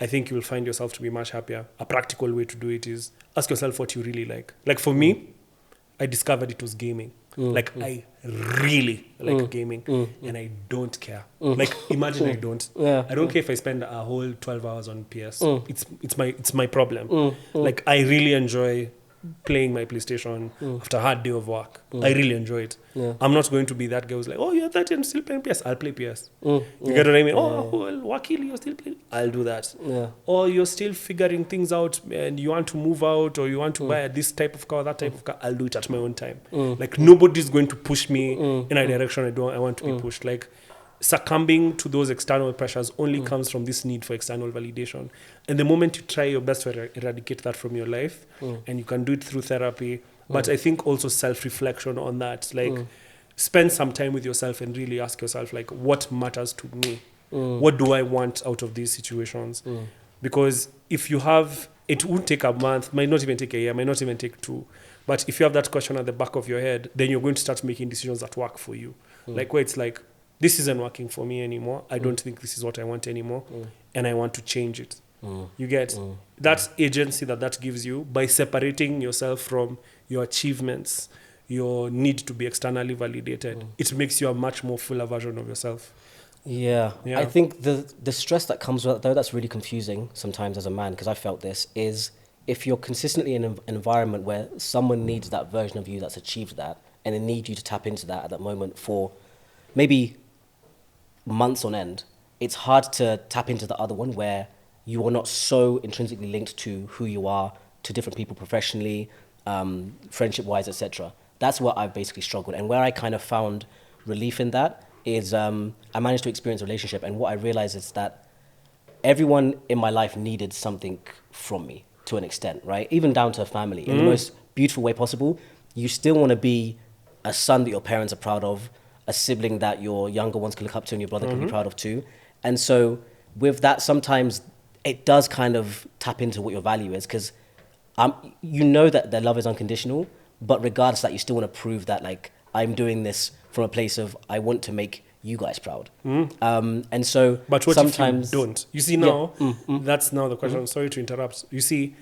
I think you will find yourself to be much happier. A practical way to do it is ask yourself what you really like. Like for me, I discovered it was gaming. I really like gaming, and I don't care. Like imagine I don't. I don't care if I spend a whole 12 hours on PS. It's my problem. Like I really enjoy playing my PlayStation after a hard day of work. I really enjoy it. I'm not going to be that guy who's like, oh, you're 30 and still playing PS. I'll play PS. You get what I mean? Well, Wakili, you're still playing. I'll do that. Or you're still figuring things out and you want to move out, or you want to buy this type of car, that type of car. I'll do it at my own time. Like nobody's going to push me in a direction I want to be pushed. Like succumbing to those external pressures only comes from this need for external validation. And the moment you try your best to eradicate that from your life, and you can do it through therapy, but I think also self-reflection on that, like spend some time with yourself and really ask yourself, like, what matters to me? What do I want out of these situations? Because if you have, it won't take a month, might not even take a year, might not even take 2. But if you have that question at the back of your head, then you're going to start making decisions that work for you. Like where it's like, this isn't working for me anymore. I don't think this is what I want anymore. And I want to change it. You get that agency that gives you by separating yourself from your achievements, your need to be externally validated. It makes you a much more fuller version of yourself. Yeah. I think the stress that comes with it, though, that's really confusing sometimes as a man, because I felt this, is if you're consistently in an environment where someone needs that version of you that's achieved that, and they need you to tap into that at that moment for maybe months on end, it's hard to tap into the other one where you are not so intrinsically linked to who you are, to different people professionally, friendship-wise, etc. That's what I've basically struggled. And where I kind of found relief in that is I managed to experience a relationship. And what I realized is that everyone in my life needed something from me to an extent, right? Even down to a family. In the most beautiful way possible. You still want to be a son that your parents are proud of, a sibling that your younger ones can look up to and your brother can be proud of too. And so with that, sometimes it does kind of tap into what your value is, because you know that their love is unconditional, but regardless of that, you still want to prove that, like, I'm doing this from a place of, I want to make you guys proud. And so but what sometimes if you don't? You see now, that's now the question. Sorry to interrupt. You see,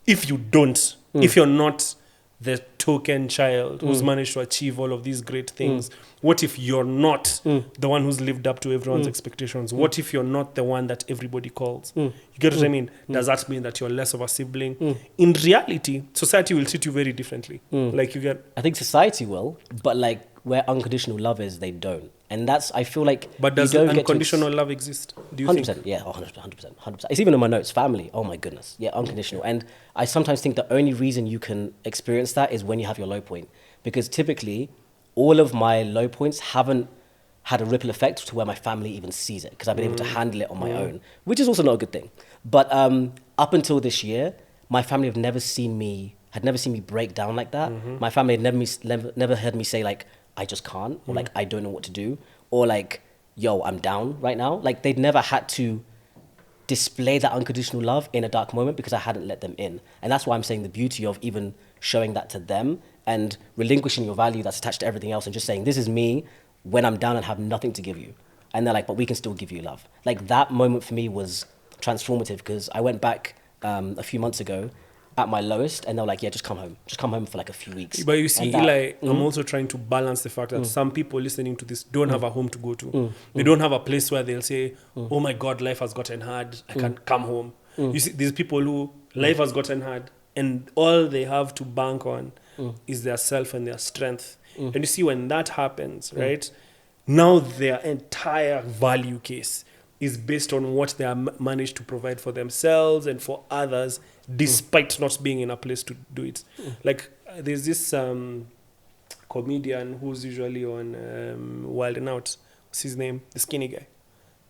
if you don't, if you're not the token child who's managed to achieve all of these great things, what if you're not the one who's lived up to everyone's expectations? What if you're not the one that everybody calls? You get what I mean? Does that mean that you're less of a sibling? In reality, society will treat you very differently. Like you get... I think society will, but like where unconditional love is, they don't. And that's, I feel like... But does unconditional love exist? Do you 100%, think? yeah, 100%. It's even in my notes, family, oh my goodness. Yeah, unconditional. And I sometimes think the only reason you can experience that is when you have your low point. Because typically, all of my low points haven't had a ripple effect to where my family even sees it, because I've been able to handle it on my own, which is also not a good thing. But up until this year, my family had never seen me break down like that. My family had never heard me say, like, I just can't, or like, I don't know what to do, or like, yo, I'm down right now. Like, they'd never had to display that unconditional love in a dark moment because I hadn't let them in. And that's why I'm saying the beauty of even showing that to them and relinquishing your value that's attached to everything else and just saying, this is me when I'm down and have nothing to give you. And they're like, but we can still give you love. Like, that moment for me was transformative, because I went back a few months ago at my lowest, and they're like, yeah, just come home for like a few weeks. But you see, Eli, I'm also trying to balance the fact that some people listening to this don't have a home to go to. They don't have a place where they'll say, oh my God, life has gotten hard, I can't come home. You see, these people who life has gotten hard, and all they have to bank on is their self and their strength. And you see, when that happens, right, now their entire value case is based on what they have managed to provide for themselves and for others, despite not being in a place to do it. Like, there's this comedian who's usually on Wild and Out. What's his name? The skinny guy.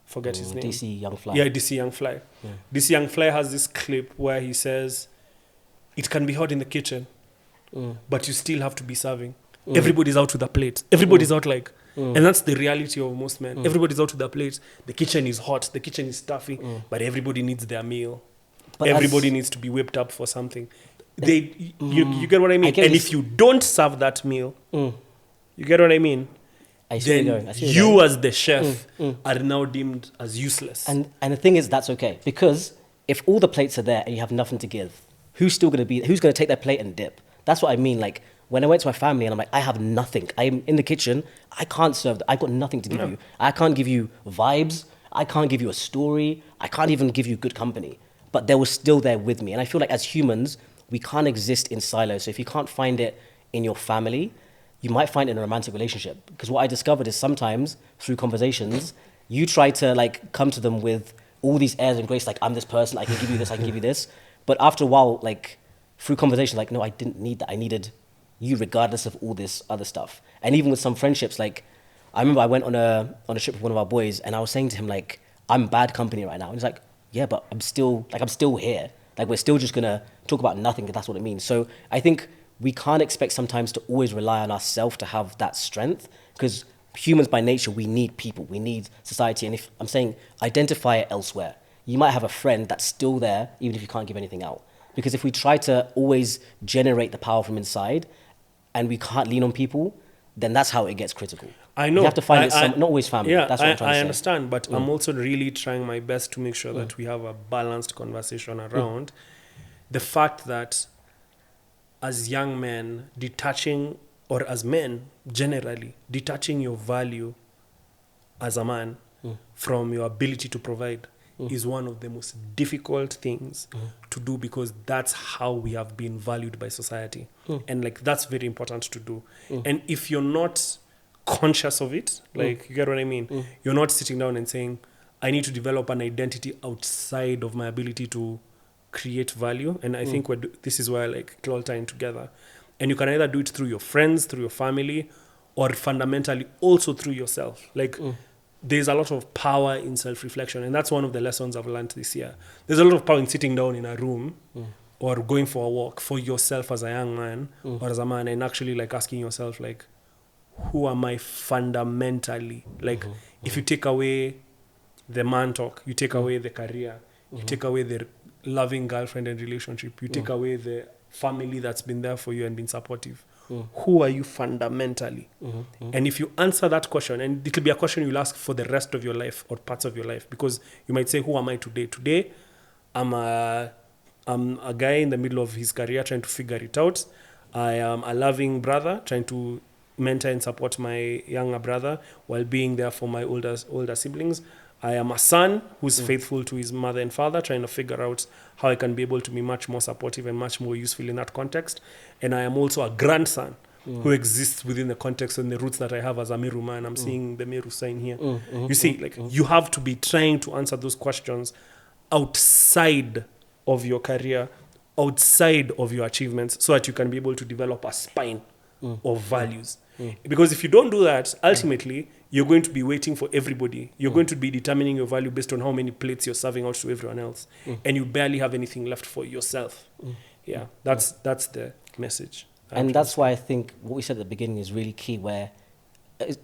Forget his name. DC Young Fly. Yeah, DC Young Fly. Yeah. DC Young Fly has this clip where he says, it can be hot in the kitchen, but you still have to be serving. Everybody's out with a plate. Everybody's out like... And that's the reality of most men. Everybody's out with their plates. The kitchen is hot. The kitchen is stuffy. But everybody needs their meal. But everybody needs to be whipped up for something. You get what I mean? And if you don't serve that meal, you get what I mean? Then you as the chef are now deemed as useless. And the thing is, that's okay. Because if all the plates are there and you have nothing to give, who's going to take their plate and dip? That's what I mean. Like, when I went to my family and I'm like, I have nothing. I'm in the kitchen. I can't serve. I've got nothing to give you. I can't give you vibes. I can't give you a story. I can't even give you good company. But they were still there with me. And I feel like as humans, we can't exist in silos. So if you can't find it in your family, you might find it in a romantic relationship. Because what I discovered is sometimes through conversations, you try to like come to them with all these airs and grace, like, I'm this person, I can give you this, I can give you this. But after a while, like through conversation, like, no, I didn't need that. I needed you regardless of all this other stuff. And even with some friendships, like I remember I went on a trip with one of our boys and I was saying to him, like, I'm bad company right now. And he's like, yeah, but I'm still here. Like, we're still just gonna talk about nothing, because that's what it means. So I think we can't expect sometimes to always rely on ourselves to have that strength, because humans by nature, we need people, we need society. And if I'm saying identify it elsewhere, you might have a friend that's still there, even if you can't give anything out. Because if we try to always generate the power from inside, and we can't lean on people, then that's how it gets critical. I know. You have to find not always family. Yeah, that's what I'm trying to say. I understand, but I'm also really trying my best to make sure that we have a balanced conversation around the fact that as young men, detaching, or as men generally, detaching your value as a man from your ability to provide is one of the most difficult things to do, because that's how we have been valued by society. And like, that's very important to do. And if you're not conscious of it, like, you get what I mean? You're not sitting down and saying, I need to develop an identity outside of my ability to create value. And I think this is where like it all tying together. And you can either do it through your friends, through your family, or fundamentally also through yourself. Like, there's a lot of power in self-reflection, and that's one of the lessons I've learned this year. There's a lot of power in sitting down in a room or going for a walk for yourself as a young man or as a man, and actually like asking yourself, like, who am I fundamentally? Like, if you take away the man talk, you take away the career, you take away the loving girlfriend and relationship, you take away the family that's been there for you and been supportive. Who are you fundamentally? And if you answer that question, and it will be a question you'll ask for the rest of your life or parts of your life, because you might say, who am I today? Today, I'm a guy in the middle of his career trying to figure it out. I am a loving brother trying to mentor and support my younger brother while being there for my older siblings. I am a son who's faithful to his mother and father, trying to figure out how I can be able to be much more supportive and much more useful in that context. And I am also a grandson who exists within the context and the roots that I have as a Meru man. I'm seeing the Meru sign here. You see, like, you have to be trying to answer those questions outside of your career, outside of your achievements, so that you can be able to develop a spine of values. Because if you don't do that, ultimately, you're going to be waiting for everybody. You're going to be determining your value based on how many plates you're serving out to everyone else. And you barely have anything left for yourself. Yeah, that's the message. And that's why I think what we said at the beginning is really key, where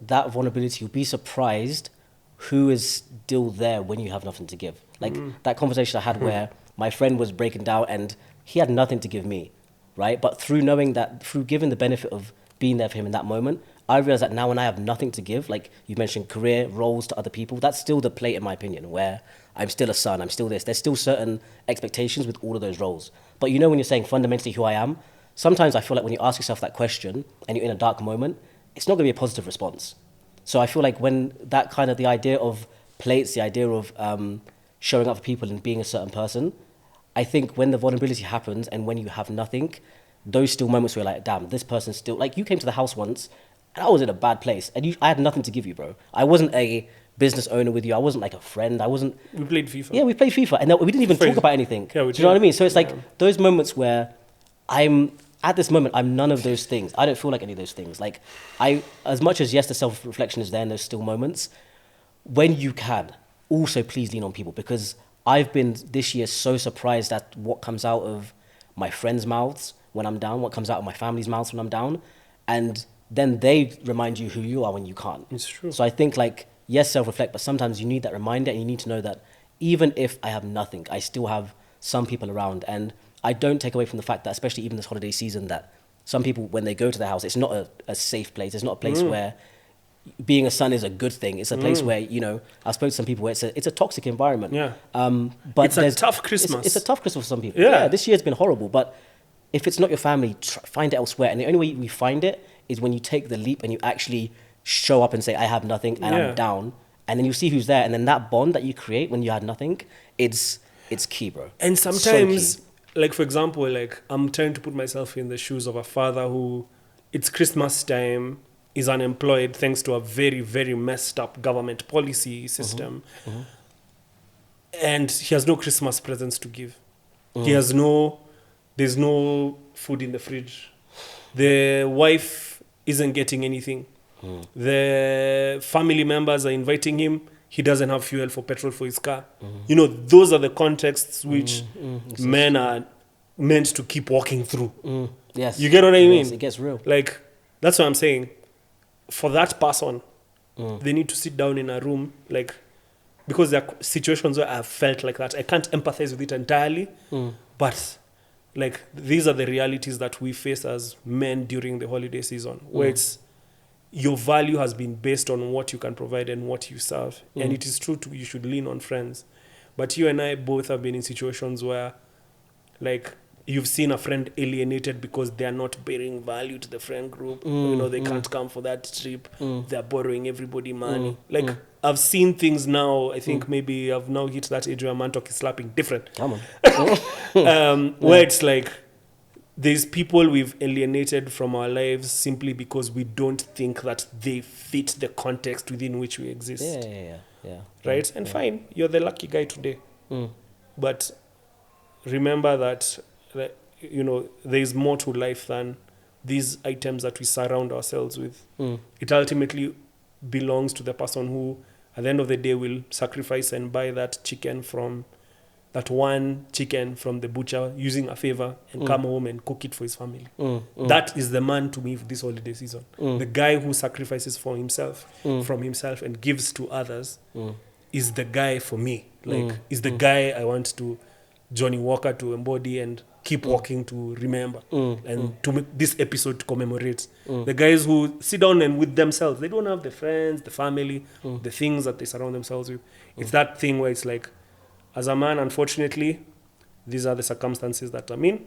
that vulnerability, you'll be surprised who is still there when you have nothing to give. Like that conversation I had where my friend was breaking down and he had nothing to give me, right? But through knowing that, through giving the benefit of being there for him in that moment, I realize that now when I have nothing to give, like you mentioned, career, roles to other people, that's still the plate, in my opinion, where I'm still a son, I'm still this. There's still certain expectations with all of those roles. But you know, when you're saying fundamentally who I am, sometimes I feel like when you ask yourself that question and you're in a dark moment, it's not going to be a positive response. So I feel like when that kind of the idea of plates, the idea of showing up for people and being a certain person, I think when the vulnerability happens and when you have nothing, those still moments where you're like, damn, this person's still, like you came to the house once and I was in a bad place and I had nothing to give you, bro. I wasn't a business owner with you. I wasn't like a friend. We played FIFA. Yeah, we played FIFA and we didn't even talk about anything. Yeah, do you know what I mean? So it's like those moments where at this moment, I'm none of those things. I don't feel like any of those things. Like as much as yes, the self-reflection is there and there's still moments, when you can, also please lean on people, because I've been this year so surprised at what comes out of my friends' mouths when I'm down, what comes out of my family's mouths when I'm down. And then they remind you who you are when you can't. It's true. So I think like, yes, self-reflect, but sometimes you need that reminder and you need to know that even if I have nothing, I still have some people around. And I don't take away from the fact that, especially even this holiday season, that some people, when they go to the house, it's not a safe place. It's not a place where being a son is a good thing. It's a place where, you know, I spoke to some people where it's a toxic environment. Yeah. But it's a tough Christmas. It's a tough Christmas for some people. Yeah. This year's been horrible, but if it's not your family, find it elsewhere. And the only way we find it is when you take the leap and you actually show up and say, I have nothing and I'm down. And then you see who's there. And then that bond that you create when you had nothing, it's key, bro. And sometimes, like, for example, like, I'm trying to put myself in the shoes of a father who, it's Christmas time, is unemployed thanks to a very, very messed up government policy system. And he has no Christmas presents to give. There's no food in the fridge. The wife isn't getting anything. The family members are inviting him. He doesn't have fuel for petrol for his car. You know, those are the contexts which men are meant to keep walking through. Yes. You get what I mean? Yes, it gets real. Like, that's what I'm saying. For that person, they need to sit down in a room, like, because there are situations where I've felt like that. I can't empathize with it entirely, but like, these are the realities that we face as men during the holiday season, where it's your value has been based on what you can provide and what you serve. And it is true you should lean on friends. But you and I both have been in situations where, like, you've seen a friend alienated because they are not bearing value to the friend group. You know, they can't come for that trip. They're borrowing everybody money. I've seen things now. I think maybe I've now hit that age where Mantalk is slapping different. Come on. Where it's like, there's people we've alienated from our lives simply because we don't think that they fit the context within which we exist. Yeah. Right? And fine, you're the lucky guy today. But remember that, you know, there's more to life than these items that we surround ourselves with. It ultimately belongs to the person who, at the end of the day, will sacrifice and buy that one chicken from the butcher using a favor and come home and cook it for his family. That is the man to me for this holiday season. The guy who sacrifices for himself, from himself, and gives to others is the guy for me. Like, is the guy I want to Johnny Walker to embody and keep walking to remember and to make this episode to commemorate. The guys who sit down and with themselves, they don't have the friends, the family, the things that they surround themselves with. It's that thing where it's like, as a man, unfortunately, these are the circumstances that I'm in.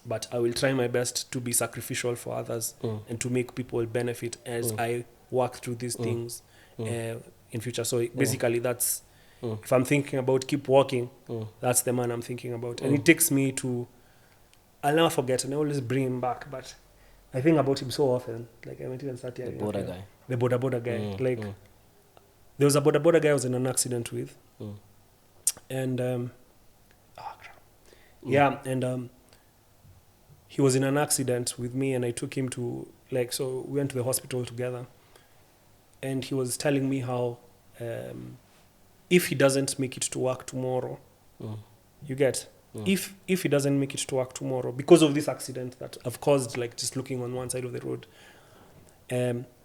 But I will try my best to be sacrificial for others and to make people benefit as I work through these things in future. So basically, that's, if I'm thinking about keep walking, that's the man I'm thinking about. And it takes me to, I'll never forget, and I always bring him back, but I think about him so often. Like, I might even start hearing. The border guy. The border guy. There was a border guy I was in an accident with. And, he was in an accident with me, and I took him to, like, so we went to the hospital together. And he was telling me how, if he doesn't make it to work tomorrow, you get, if he doesn't make it to work tomorrow, because of this accident that I've caused, like, just looking on one side of the road,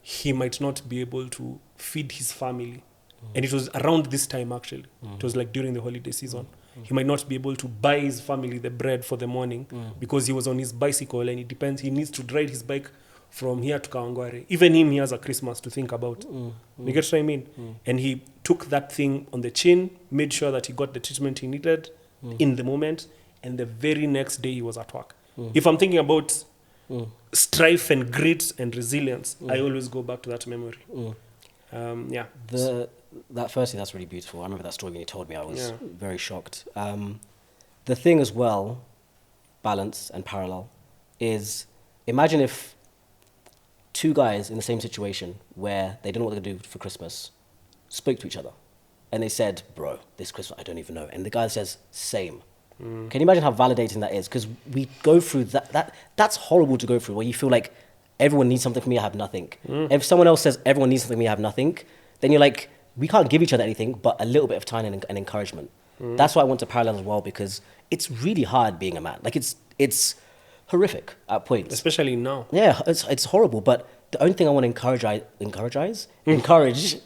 he might not be able to feed his family. And it was around this time, actually. It was like during the holiday season. He might not be able to buy his family the bread for the morning because he was on his bicycle, and he needs to ride his bike from here to Kawangware. Even him, he has a Christmas to think about. You get what I mean? And he took that thing on the chin, made sure that he got the treatment he needed in the moment, and the very next day he was at work. If I'm thinking about strife and grit and resilience, I always go back to that memory. That's really beautiful. I remember that story when you told me. I was very shocked. The thing as well, balance and parallel, is imagine if two guys in the same situation where they don't know what they're going to do for Christmas spoke to each other and they said, bro, this Christmas I don't even know. And the guy says, same. Can you imagine how validating that is? Because we go through that's horrible to go through, where you feel like everyone needs something from me, I have nothing. If someone else says everyone needs something from me, I have nothing, then you're like, we can't give each other anything but a little bit of time and encouragement. That's why I want to parallel as well, because it's really hard being a man. Like it's horrific at points. Especially now. Yeah, it's horrible. But the only thing I want to encourage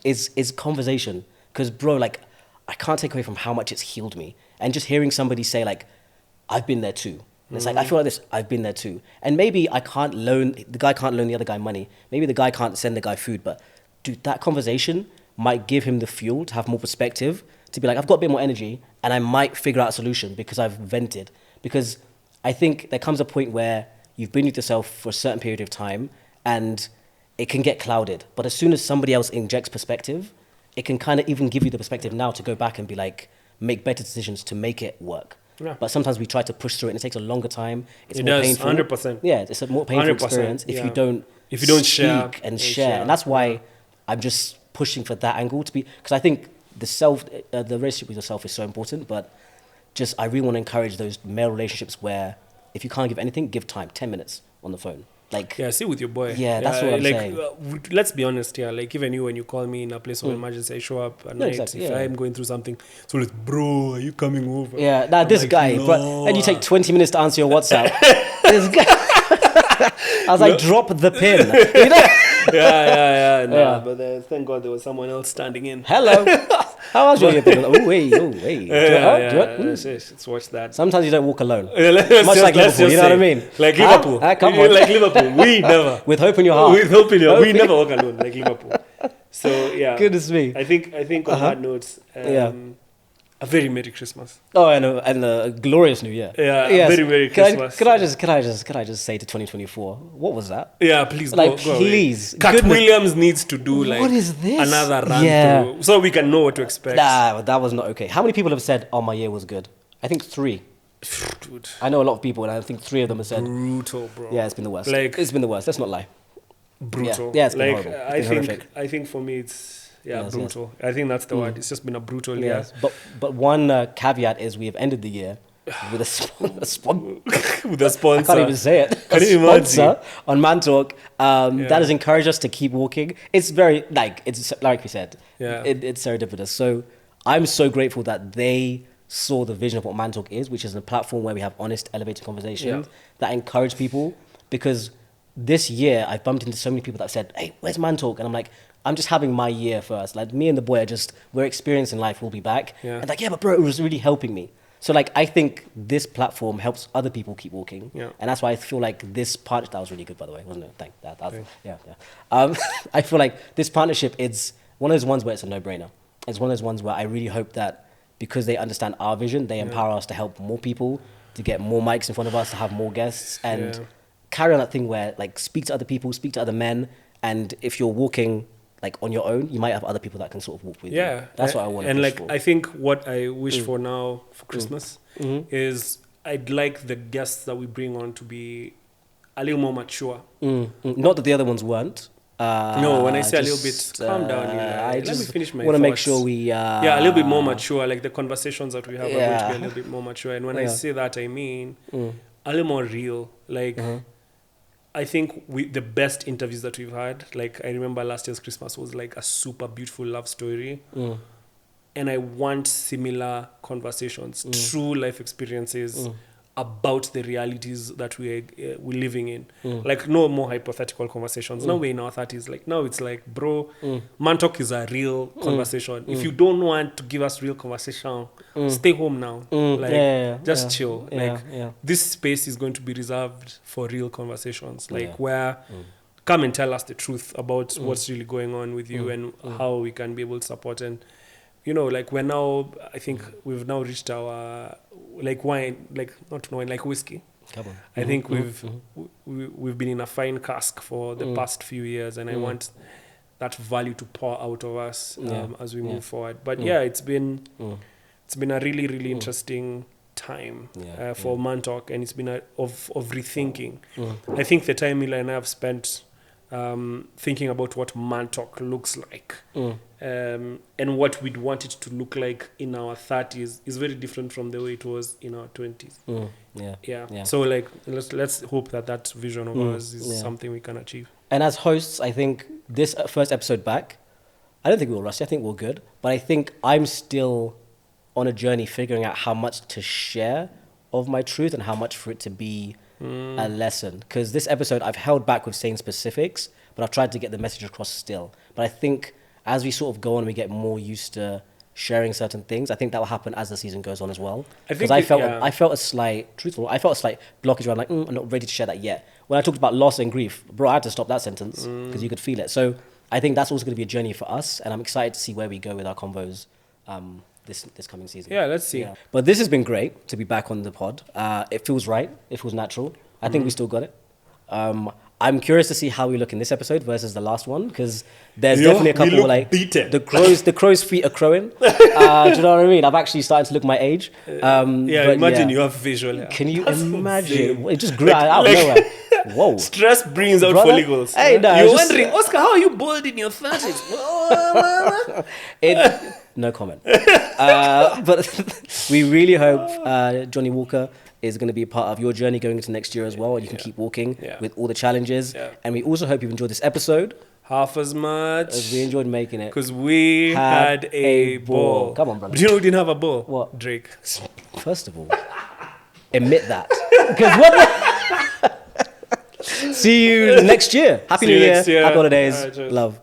is conversation. Because bro, like I can't take away from how much it's healed me. And just hearing somebody say like, I've been there too. And it's like, I feel like this, I've been there too. And maybe the guy can't loan the other guy money. Maybe the guy can't send the guy food. But dude, that conversation might give him the fuel to have more perspective, to be like, I've got a bit more energy and I might figure out a solution because I've vented. Because I think there comes a point where you've been with yourself for a certain period of time and it can get clouded. But as soon as somebody else injects perspective, it can kind of even give you the perspective now to go back and be like, make better decisions to make it work. Yeah. But sometimes we try to push through it and it takes a longer time. It more does, painful. 100%. Yeah, it's a more painful experience if you don't share. And that's why I'm just pushing for that angle to be, because I think the relationship with yourself is so important, but just I really want to encourage those male relationships where if you can't give anything, give time, 10 minutes on the phone. Like, yeah, see with your boy. Yeah, that's what I'm saying. Let's be honest here. Like, even you, when you call me in a place of emergency, I show up at night. Exactly, if I'm going through something, so it's, bro, are you coming over? Yeah, now this like, guy, no. But and you take 20 minutes to answer your WhatsApp. This guy, I was like, drop the pin. You know? Yeah. But thank God there was someone else standing in. Hello. How was your year? Oh, wait. Let's watch that. Sometimes you don't walk alone. Much like Liverpool, you know what I mean? Like Liverpool. Come on. Like Liverpool. We never. With hope in your heart. With hope in your heart. We never walk alone like Liverpool. So, yeah. Goodness me. I think on that note, a very Merry Christmas. Oh, and a glorious New Year. Yeah, yes. Very Merry Christmas. Could I just say to 2024, what was that? Yeah, please like, go please. Cat Williams needs to do like what is this? Another run through so we can know what to expect. Nah, that was not okay. How many people have said, "Oh, my year was good"? I think 3. Dude. I know a lot of people, and I think 3 of them have said, brutal, bro. Yeah, it's been the worst. Like, it's been the worst. Let's not lie. Brutal. Yeah, it's been like horrible. I think for me it's brutal. Yes. I think that's the word. It's just been a brutal year. But one caveat is we have ended the year with a sponsor. With a sponsor. I can't even say it. Can you imagine? On Mantalk. That has encouraged us to keep walking. It's very, it's like we said, it's serendipitous. So I'm so grateful that they saw the vision of what Mantalk is, which is a platform where we have honest, elevated conversations that encourage people. Because this year, I've bumped into so many people that said, hey, where's Mantalk? And I'm like, I'm just having my year first. Like, me and the boy we're experiencing life, we'll be back. Yeah. And like, but bro, it was really helping me. So like, I think this platform helps other people keep walking. Yeah. And that's why I feel like this partnership, that was really good, by the way, wasn't it? Thank that. I feel like this partnership, it's one of those ones where it's a no-brainer. It's one of those ones where I really hope that because they understand our vision, they empower us to help more people, to get more mics in front of us, to have more guests, and carry on that thing where like speak to other people, speak to other men, and if you're walking like on your own, you might have other people that can sort of walk with you. That's what I want to push for. I think what I wish for now for Christmas is I'd like the guests that we bring on to be a little more mature. Not that the other ones weren't. No, when I say a little bit, calm down. Let me finish my want thoughts. To make sure we... a little bit more mature. Like the conversations that we have are going to be a little bit more mature. And when I say that, I mean a little more real. Like... I think the best interviews that we've had, like I remember last year's Christmas was like a super beautiful love story. And I want similar conversations, true life experiences about the realities that we're living in. Like no more hypothetical conversations. Now we're in our 30s. Like now it's like, bro, Mantalk is a real conversation. If you don't want to give us real conversation, stay home now. Just chill. This space is going to be reserved for real conversations. Like where come and tell us the truth about what's really going on with you and how we can be able to support. And like we're now, I think we've now reached our like wine, like not wine, like whiskey. Come on. I think we've been in a fine cask for the past few years, and I want that value to pour out of us as we move forward. But it's been a really, really interesting time for Mantalk, and it's been of rethinking. I think the time Mila and I have spent thinking about what Mantalk looks like and what we'd want it to look like in our 30s is very different from the way it was in our 20s. So like let's hope that vision of ours is something we can achieve. And as hosts, I think this first episode back, I don't think we were rusty. I think we're good. But I think I'm still on a journey figuring out how much to share of my truth and how much for it to be a lesson. Because this episode, I've held back with saying specifics, but I've tried to get the message across still. But I think as we sort of go on, we get more used to sharing certain things. I think that will happen as the season goes on as well. Because I felt a slight blockage around like, I'm not ready to share that yet. When I talked about loss and grief, bro, I had to stop that sentence because you could feel it. So I think that's also going to be a journey for us, and I'm excited to see where we go with our convos this coming season. Yeah, let's see. But this has been great to be back on the pod. It feels right. It feels natural. I think we still got it. I'm curious to see how we look in this episode versus the last one, because there's definitely a couple like beaten. the crow's feet are crowing. Do you know what I mean? I've actually started to look my age. Imagine you have visual hair. Can you imagine? It just grew out of nowhere. Whoa. Stress brings out follicles. Hey, no, you're wondering, Oscar, how are you bald in your 30s? No comment. But we really hope Johnny Walker is going to be a part of your journey going into next year as well, and you can keep walking with all the challenges. And we also hope you've enjoyed this episode half as much as we enjoyed making it, because we had a ball. Come on, brother. Do you know who didn't have a ball? What? Drake. First of all, admit that. Because what? See you next year. Happy New Year. Happy holidays. Love.